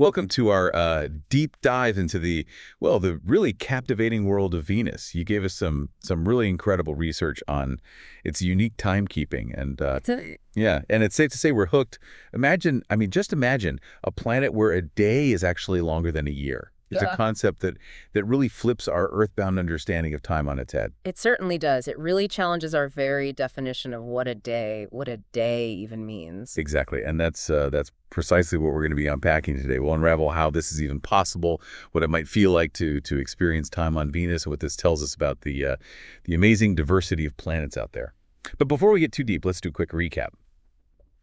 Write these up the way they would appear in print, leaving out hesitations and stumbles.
Welcome to our deep dive into the really captivating world of Venus. You gave us some really incredible research on its unique timekeeping, and It's a yeah, and it's safe to say we're hooked. Just imagine a planet where a day is actually longer than a year. It's a uh, concept that really flips our earthbound understanding of time on its head. it certainly does. It really challenges our very definition of what a day even means. Exactly, and that's precisely what we're going to be unpacking today. We'll unravel how this is even possible, what it might feel like to experience time on Venus, and what this tells us about the amazing diversity of planets out there. But before we get too deep, let's do a quick recap.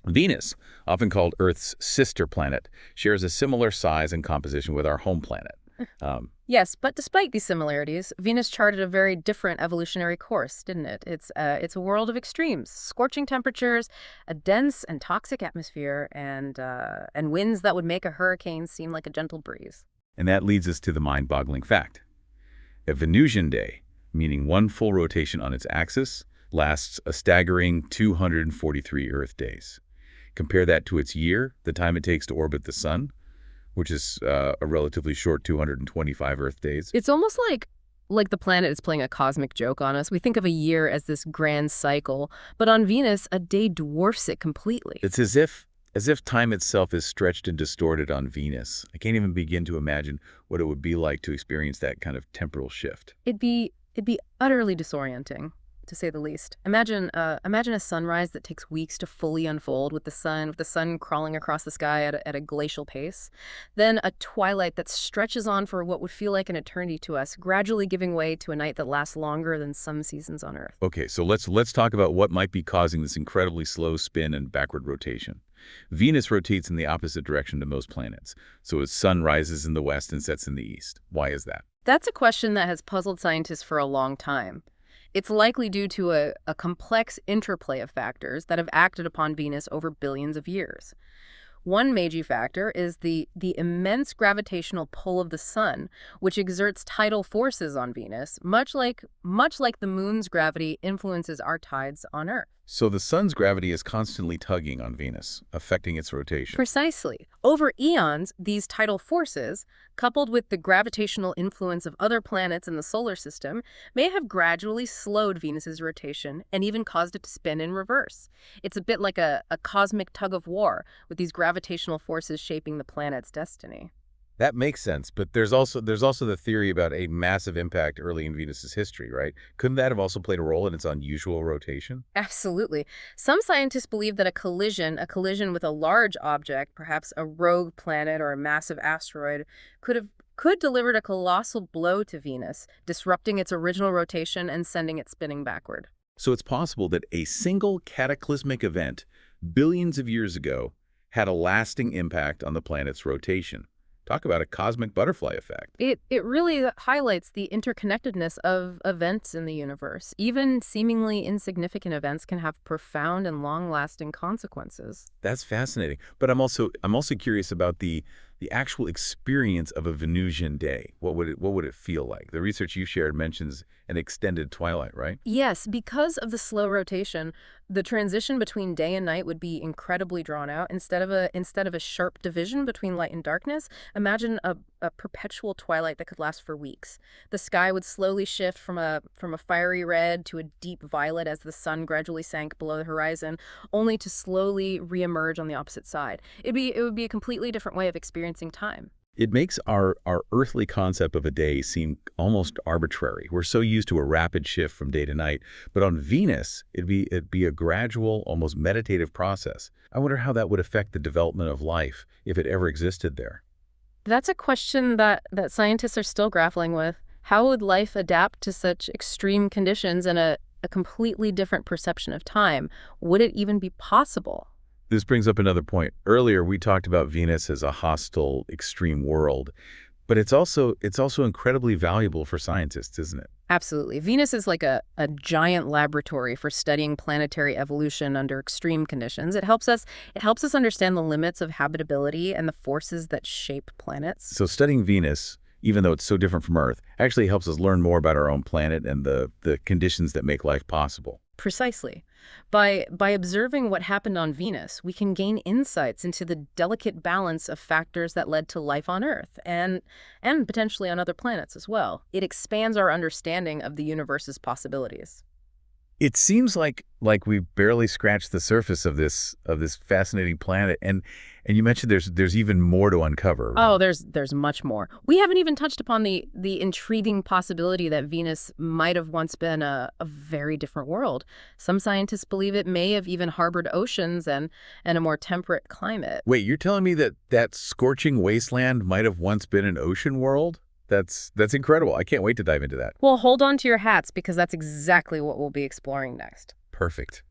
Venus, often called Earth's sister planet, shares a similar size and composition with our home planet. Um, Yes, but despite these similarities, Venus charted a very different evolutionary course, didn't it? It's a world of extremes, scorching temperatures, a dense and toxic atmosphere, and winds that would make a hurricane seem like a gentle breeze. and that leads us to the mind-boggling fact. A Venusian day, meaning one full rotation on its axis, lasts a staggering 243 Earth days. Compare that to its year, the time it takes to orbit the Sun, which is a relatively short 225 Earth days. It's almost like the planet is playing a cosmic joke on us. We think of a year as this grand cycle, but on Venus, a day dwarfs it completely. It's as if time itself is stretched and distorted on Venus. I can't even begin to imagine what it would be like to experience that kind of temporal shift. It'd be utterly disorienting, to say the least. Imagine a sunrise that takes weeks to fully unfold with the sun crawling across the sky at a glacial pace. Then a twilight that stretches on for what would feel like an eternity to us, gradually giving way to a night that lasts longer than some seasons on Earth. Okay, so let's talk about what might be causing this incredibly slow spin and backward rotation. Venus rotates in the opposite direction to most planets, so its sun rises in the west and sets in the east. Why is that? That's a question that has puzzled scientists for a long time. It's likely due to a complex interplay of factors that have acted upon Venus over billions of years. One major factor is the immense gravitational pull of the sun, which exerts tidal forces on Venus, much like the moon's gravity influences our tides on Earth. So the sun's gravity is constantly tugging on Venus, affecting its rotation. Precisely. Over eons, these tidal forces, coupled with the gravitational influence of other planets in the solar system, may have gradually slowed Venus's rotation and even caused it to spin in reverse. It's a bit like a cosmic tug of war, with these gravitational forces shaping the planet's destiny. That makes sense, but there's also the theory about a massive impact early in Venus's history, right? Couldn't that have also played a role in its unusual rotation? Absolutely. Some scientists believe that a collision with a large object, perhaps a rogue planet or a massive asteroid, could delivered a colossal blow to Venus, disrupting its original rotation and sending it spinning backward. So it's possible that a single cataclysmic event billions of years ago had a lasting impact on the planet's rotation. Talk about a cosmic butterfly effect. It really highlights the interconnectedness of events in the universe. Even seemingly insignificant events can have profound and long-lasting consequences. That's fascinating. But I'm also curious about the actual experience of a Venusian day. What would it feel like? The research you shared mentions an extended twilight, right? Yes, because of the slow rotation, the transition between day and night would be incredibly drawn out. Instead of a sharp division between light and darkness, imagine a perpetual twilight that could last for weeks. The sky would slowly shift from a fiery red to a deep violet as the sun gradually sank below the horizon, only to slowly reemerge on the opposite side. It would be a completely different way of experiencing time. It makes our earthly concept of a day seem almost arbitrary. We're so used to a rapid shift from day to night. But on Venus, it'd be a gradual, almost meditative process. I wonder how that would affect the development of life if it ever existed there. That's a question that scientists are still grappling with. How would life adapt to such extreme conditions and a completely different perception of time? Would it even be possible? This brings up another point. Earlier, we talked about Venus as a hostile, extreme world, but it's also incredibly valuable for scientists, isn't it? Absolutely. Venus is like a giant laboratory for studying planetary evolution under extreme conditions. It helps us understand the limits of habitability and the forces that shape planets. So studying Venus, even though it's so different from Earth, actually helps us learn more about our own planet and the conditions that make life possible. Precisely. By observing what happened on Venus, we can gain insights into the delicate balance of factors that led to life on Earth and potentially on other planets as well. It expands our understanding of the universe's possibilities. It seems like we've barely scratched the surface of this fascinating planet, and you mentioned there's even more to uncover, Oh, right? there's much more. We haven't even touched upon the intriguing possibility that Venus might have once been a very different world. Some scientists believe it may have even harbored oceans and a more temperate climate. Wait, you're telling me that that scorching wasteland might have once been an ocean world? That's incredible. I can't wait to dive into that. Well, hold on to your hats because that's exactly what we'll be exploring next. Perfect.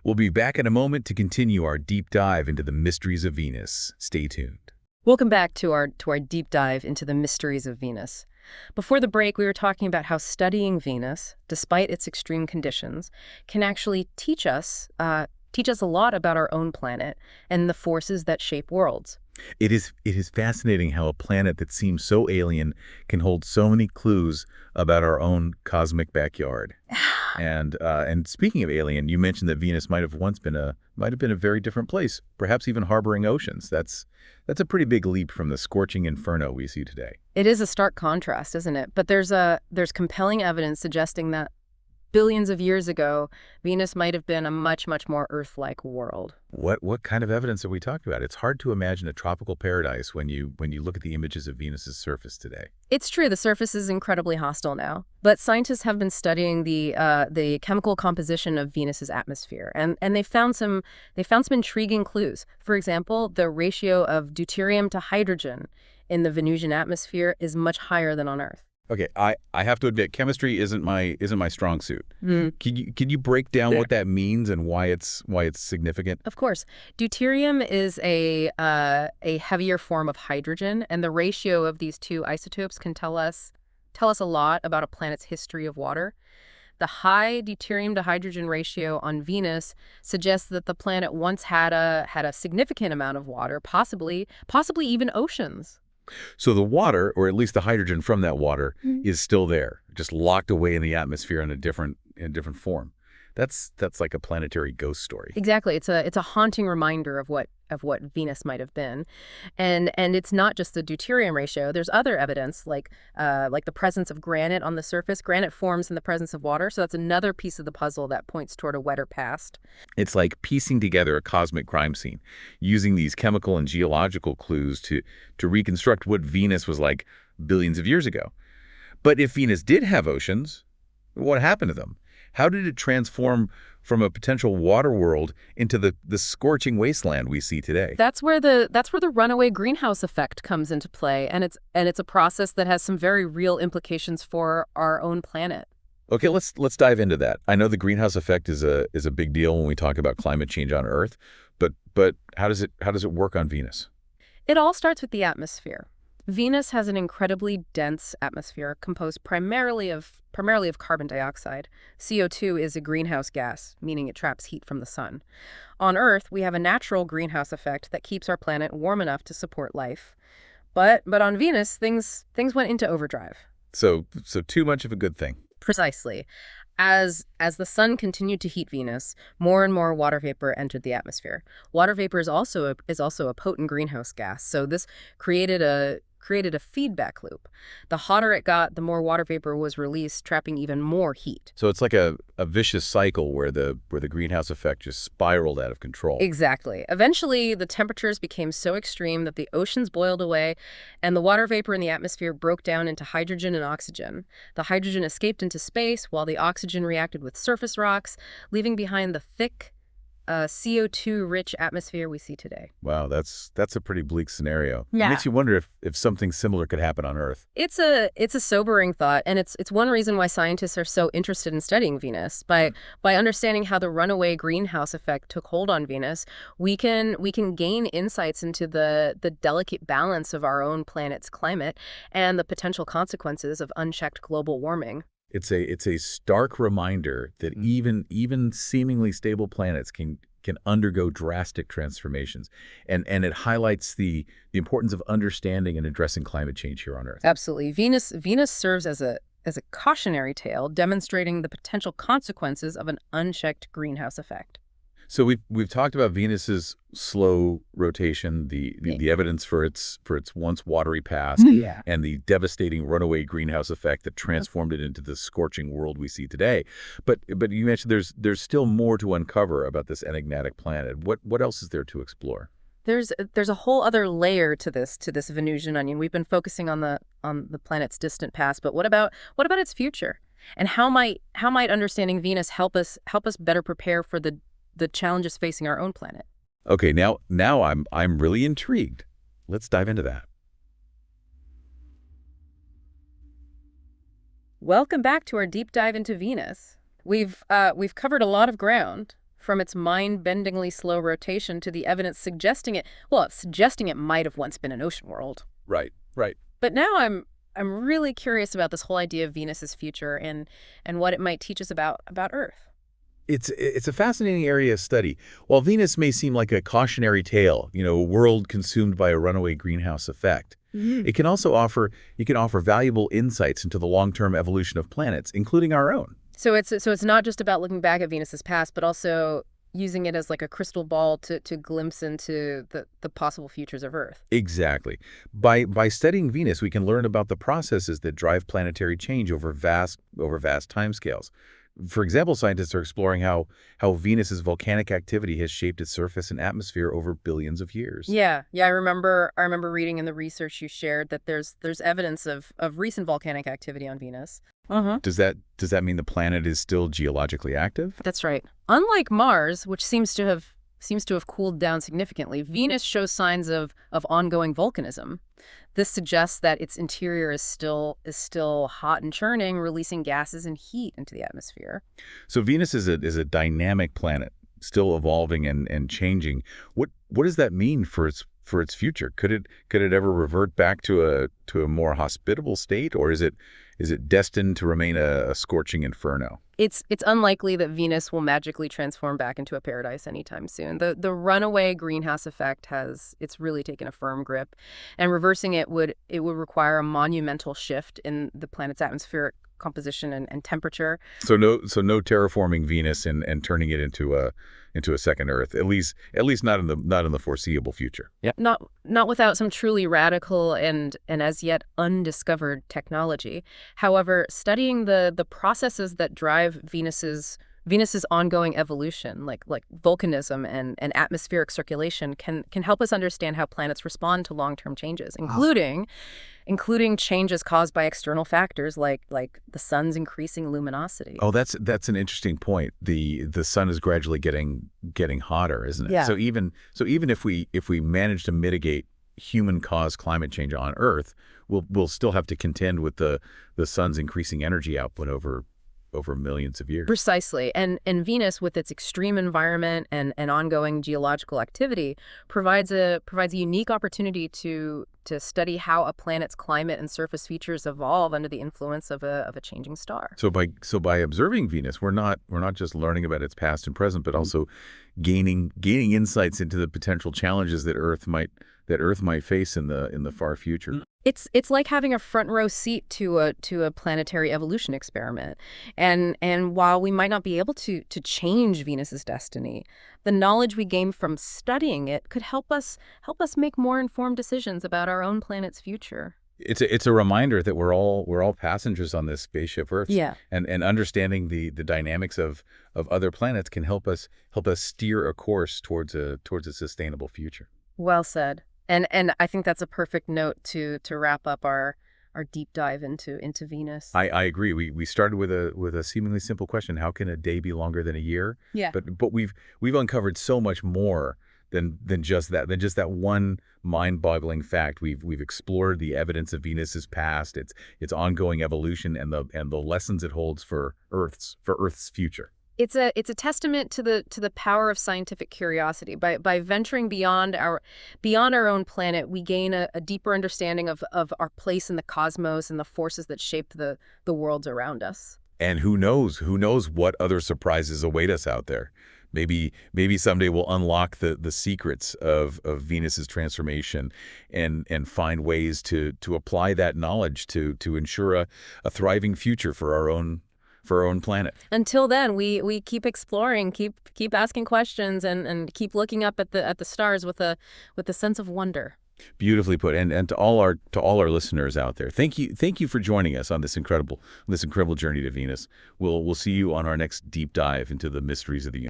We'll be back in a moment to continue our deep dive into the mysteries of Venus. Stay tuned. Welcome back to our deep dive into the mysteries of Venus. Before the break, we were talking about how studying Venus, despite its extreme conditions, can actually teach us a lot about our own planet and the forces that shape worlds. It is fascinating how a planet that seems so alien can hold so many clues about our own cosmic backyard. And speaking of alien, you mentioned that Venus might have been a very different place, perhaps even harboring oceans. That's a pretty big leap from the scorching inferno we see today. It is a stark contrast, isn't it? But there's compelling evidence suggesting that billions of years ago, Venus might have been a much, much more Earth-like world. What kind of evidence are we talking about? It's hard to imagine a tropical paradise when you look at the images of Venus's surface today. It's true, the surface is incredibly hostile now, but scientists have been studying the chemical composition of Venus's atmosphere, and they found some intriguing clues. For example, the ratio of deuterium to hydrogen in the Venusian atmosphere is much higher than on Earth. Okay, I have to admit, chemistry isn't my strong suit. Mm. Can you break down what that means and why it's significant? Of course, deuterium is a heavier form of hydrogen, and the ratio of these two isotopes can tell us a lot about a planet's history of water. The high deuterium to hydrogen ratio on Venus suggests that the planet once had a significant amount of water, possibly even oceans. So the water, or at least the hydrogen from that water, Mhm. is still there, just locked away in the atmosphere in a different form. That's like a planetary ghost story. Exactly. It's a haunting reminder of what Venus might have been, and it's not just the deuterium ratio. There's other evidence like the presence of granite on the surface. Granite forms in the presence of water, so that's another piece of the puzzle that points toward a wetter past. It's like piecing together a cosmic crime scene, using these chemical and geological clues to reconstruct what Venus was like billions of years ago. But if Venus did have oceans, what happened to them? How did it transform from a potential water world into the scorching wasteland we see today? That's where the runaway greenhouse effect comes into play, and it's a process that has some very real implications for our own planet. Okay, let's dive into that. I know the greenhouse effect is a big deal when we talk about climate change on Earth, but how does it work on Venus? It all starts with the atmosphere. Venus has an incredibly dense atmosphere composed primarily of carbon dioxide. CO2 is a greenhouse gas, meaning it traps heat from the sun. On Earth, we have a natural greenhouse effect that keeps our planet warm enough to support life. But on Venus, things went into overdrive. So too much of a good thing. Precisely. As the sun continued to heat Venus, more and more water vapor entered the atmosphere. Water vapor is also a potent greenhouse gas, so this created a feedback loop. The hotter it got, the more water vapor was released, trapping even more heat. So it's like a vicious cycle where the greenhouse effect just spiraled out of control. Exactly. Eventually, the temperatures became so extreme that the oceans boiled away, and the water vapor in the atmosphere broke down into hydrogen and oxygen. The hydrogen escaped into space, while the oxygen reacted with surface rocks, leaving behind the thick, CO2-rich atmosphere we see today. Wow, that's a pretty bleak scenario. It Yeah. makes you wonder if something similar could happen on Earth. It's a sobering thought, and it's one reason why scientists are so interested in studying Venus. By understanding how the runaway greenhouse effect took hold on Venus, we can gain insights into the delicate balance of our own planet's climate and the potential consequences of unchecked global warming. It's a stark reminder that even seemingly stable planets can undergo drastic transformations, and it highlights the importance of understanding and addressing climate change here on Earth. Absolutely. Venus serves as a cautionary tale demonstrating the potential consequences of an unchecked greenhouse effect. So we've talked about Venus's slow rotation, the evidence for its once watery past, Yeah. and the devastating runaway greenhouse effect that transformed it into the scorching world we see today. But you mentioned there's still more to uncover about this enigmatic planet. What else is there to explore? There's a whole other layer to this Venusian onion. We've been focusing on the planet's distant past, but what about its future? And how might understanding Venus help us better prepare for the challenges facing our own planet? Okay, now I'm really intrigued. Let's dive into that. Welcome back to our deep dive into Venus. We've covered a lot of ground, from its mind-bendingly slow rotation to the evidence suggesting it might have once been an ocean world. Right, right. But now I'm really curious about this whole idea of Venus's future and what it might teach us about Earth. It's a fascinating area of study. While Venus may seem like a cautionary tale, a world consumed by a runaway greenhouse effect, Mhm. it can offer valuable insights into the long-term evolution of planets, including our own. So it's not just about looking back at Venus's past, but also using it as like a crystal ball to glimpse into the possible futures of Earth. Exactly. By studying Venus, we can learn about the processes that drive planetary change over vast timescales. For example, scientists are exploring how Venus's volcanic activity has shaped its surface and atmosphere over billions of years. Yeah, I remember reading in the research you shared that there's evidence of recent volcanic activity on Venus. Uh-huh. Does that mean the planet is still geologically active? That's right. Unlike Mars, which seems to have cooled down significantly, Venus shows signs of ongoing volcanism. This suggests that its interior is still hot and churning, releasing gases and heat into the atmosphere. So Venus is a dynamic planet, still evolving and changing. What does that mean for its future? Could it ever revert back to a more hospitable state, or is it destined to remain a scorching inferno? It's unlikely that Venus will magically transform back into a paradise anytime soon. The runaway greenhouse effect it's really taken a firm grip, and reversing it would require a monumental shift in the planet's atmospheric composition and temperature. So no terraforming Venus and turning it into a second Earth, at least not in the foreseeable future. Yeah. Not without some truly radical and as yet undiscovered technology. However, studying the processes that drive Venus's ongoing evolution, like volcanism and atmospheric circulation, can help us understand how planets respond to long-term changes, including changes caused by external factors like the sun's increasing luminosity. Oh, that's an interesting point. The sun is gradually getting hotter, isn't it? Yeah. So even if we manage to mitigate human-caused climate change on Earth, we'll still have to contend with the sun's increasing energy output over millions of years. Precisely. And Venus, with its extreme environment and ongoing geological activity, provides a unique opportunity to study how a planet's climate and surface features evolve under the influence of a changing star. So by observing Venus, we're not just learning about its past and present, but also gaining insights into the potential challenges that Earth might face in the far future. It's like having a front row seat to a planetary evolution experiment. And while we might not be able to change Venus's destiny, the knowledge we gain from studying it could help us make more informed decisions about our own planet's future. It's a reminder that we're all passengers on this spaceship Earth. Yeah. And understanding the dynamics of other planets can help us steer a course towards a sustainable future. Well said. And I think that's a perfect note to wrap up our deep dive into Venus. I agree. We started with a seemingly simple question: how can a day be longer than a year? Yeah. But we've uncovered so much more than just that one mind-boggling fact. We've explored the evidence of Venus's past, its ongoing evolution, and the lessons it holds for Earth's future. It's a testament to the power of scientific curiosity. By venturing beyond our own planet, we gain a deeper understanding of our place in the cosmos and the forces that shape the worlds around us. And who knows what other surprises await us out there. Maybe someday we'll unlock the secrets of Venus's transformation and find ways to apply that knowledge to ensure a thriving future for our own planet. Until then, we keep exploring, keep asking questions, and keep looking up at the stars with a sense of wonder. Beautifully put. And to all our listeners out there, thank you for joining us on this incredible journey to Venus. We'll see you on our next deep dive into the mysteries of the universe.